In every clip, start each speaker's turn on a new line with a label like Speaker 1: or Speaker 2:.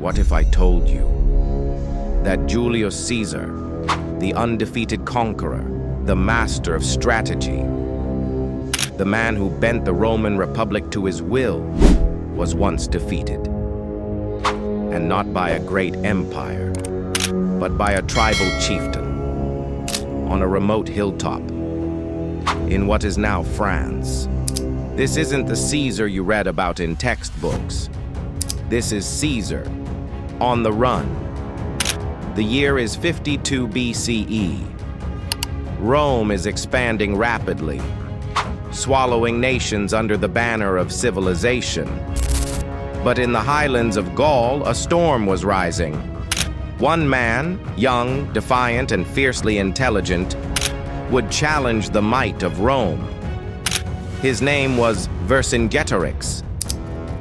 Speaker 1: What if I told you that Julius Caesar, the undefeated conqueror, the master of strategy, the man who bent the Roman Republic to his will, was once defeated? And not by a great empire, but by a tribal chieftain on a remote hilltop in what is now France. This isn't the Caesar you read about in textbooks. This is Caesar on the run. The year is 52 BCE. Rome is expanding rapidly, swallowing nations under the banner of civilization. But in the highlands of Gaul, a storm was rising. One man, young, defiant, and fiercely intelligent, would challenge the might of Rome. His name was Vercingetorix.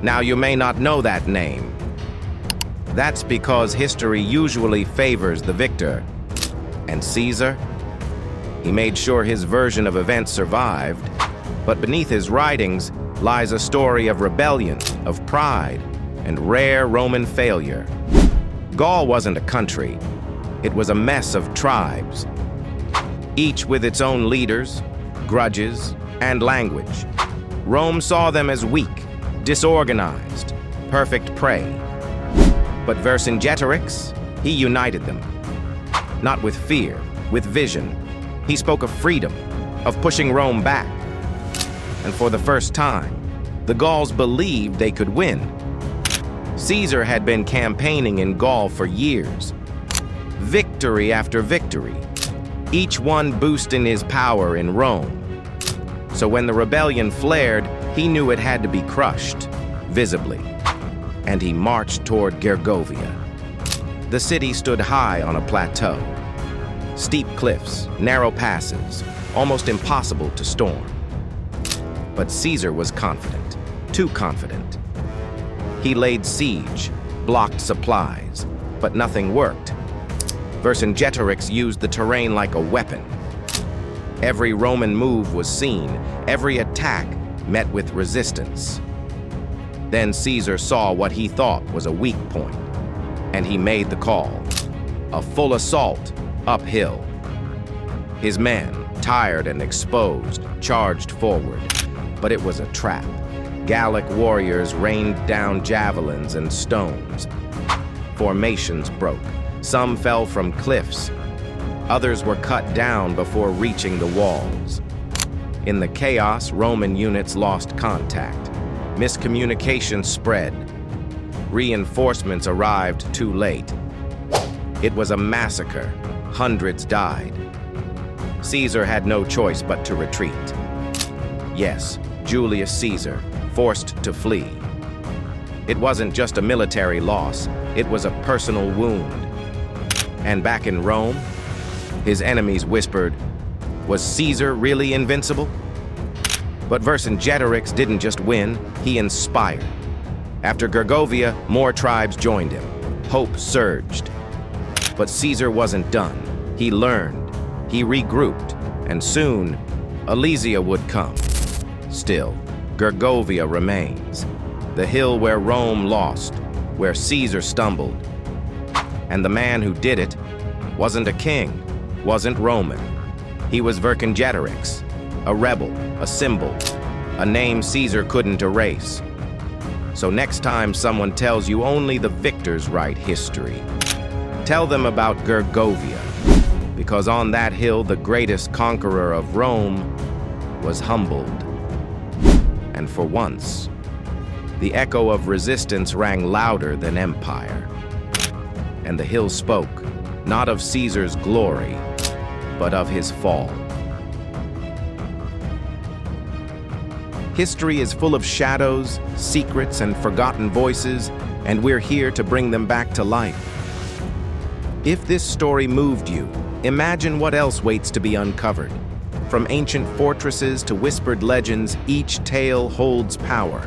Speaker 1: Now, you may not know that name. That's because history usually favors the victor. And Caesar? He made sure his version of events survived, but beneath his writings lies a story of rebellion, of pride, and rare Roman failure. Gaul wasn't a country. It was a mess of tribes, each with its own leaders, grudges, and language. Rome saw them as weak, disorganized, perfect prey. But Vercingetorix, he united them. Not with fear, with vision. He spoke of freedom, of pushing Rome back. And for the first time, the Gauls believed they could win. Caesar had been campaigning in Gaul for years. Victory after victory, each one boosting his power in Rome. So when the rebellion flared, he knew it had to be crushed, visibly. And he marched toward Gergovia. The city stood high on a plateau. Steep cliffs, narrow passes, almost impossible to storm. But Caesar was confident, too confident. He laid siege, blocked supplies, but nothing worked. Vercingetorix used the terrain like a weapon. Every Roman move was seen, every attack met with resistance. Then Caesar saw what he thought was a weak point, and he made the call. A full assault, uphill. His men, tired and exposed, charged forward, but it was a trap. Gallic warriors rained down javelins and stones. Formations broke. Some fell from cliffs. Others were cut down before reaching the walls. In the chaos, Roman units lost contact. Miscommunication spread. Reinforcements arrived too late. It was a massacre. Hundreds died. Caesar had no choice but to retreat. Yes, Julius Caesar, forced to flee. It wasn't just a military loss, it was a personal wound. And back in Rome, his enemies whispered, was Caesar really invincible? But Vercingetorix didn't just win, he inspired. After Gergovia, more tribes joined him. Hope surged. But Caesar wasn't done. He learned, he regrouped, and soon, Alesia would come. Still, Gergovia remains, the hill where Rome lost, where Caesar stumbled. And the man who did it wasn't a king, wasn't Roman. He was Vercingetorix, a rebel, a symbol, a name Caesar couldn't erase. So next time someone tells you only the victors write history, tell them about Gergovia, because on that hill the greatest conqueror of Rome was humbled. And for once, the echo of resistance rang louder than empire. And the hill spoke, not of Caesar's glory, but of his fall. History is full of shadows, secrets, and forgotten voices, and we're here to bring them back to life. If this story moved you, imagine what else waits to be uncovered. From ancient fortresses to whispered legends, each tale holds power.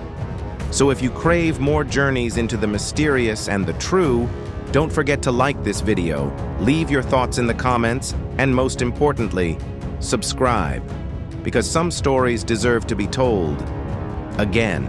Speaker 1: So if you crave more journeys into the mysterious and the true, don't forget to like this video, leave your thoughts in the comments, and most importantly, subscribe, because some stories deserve to be told again.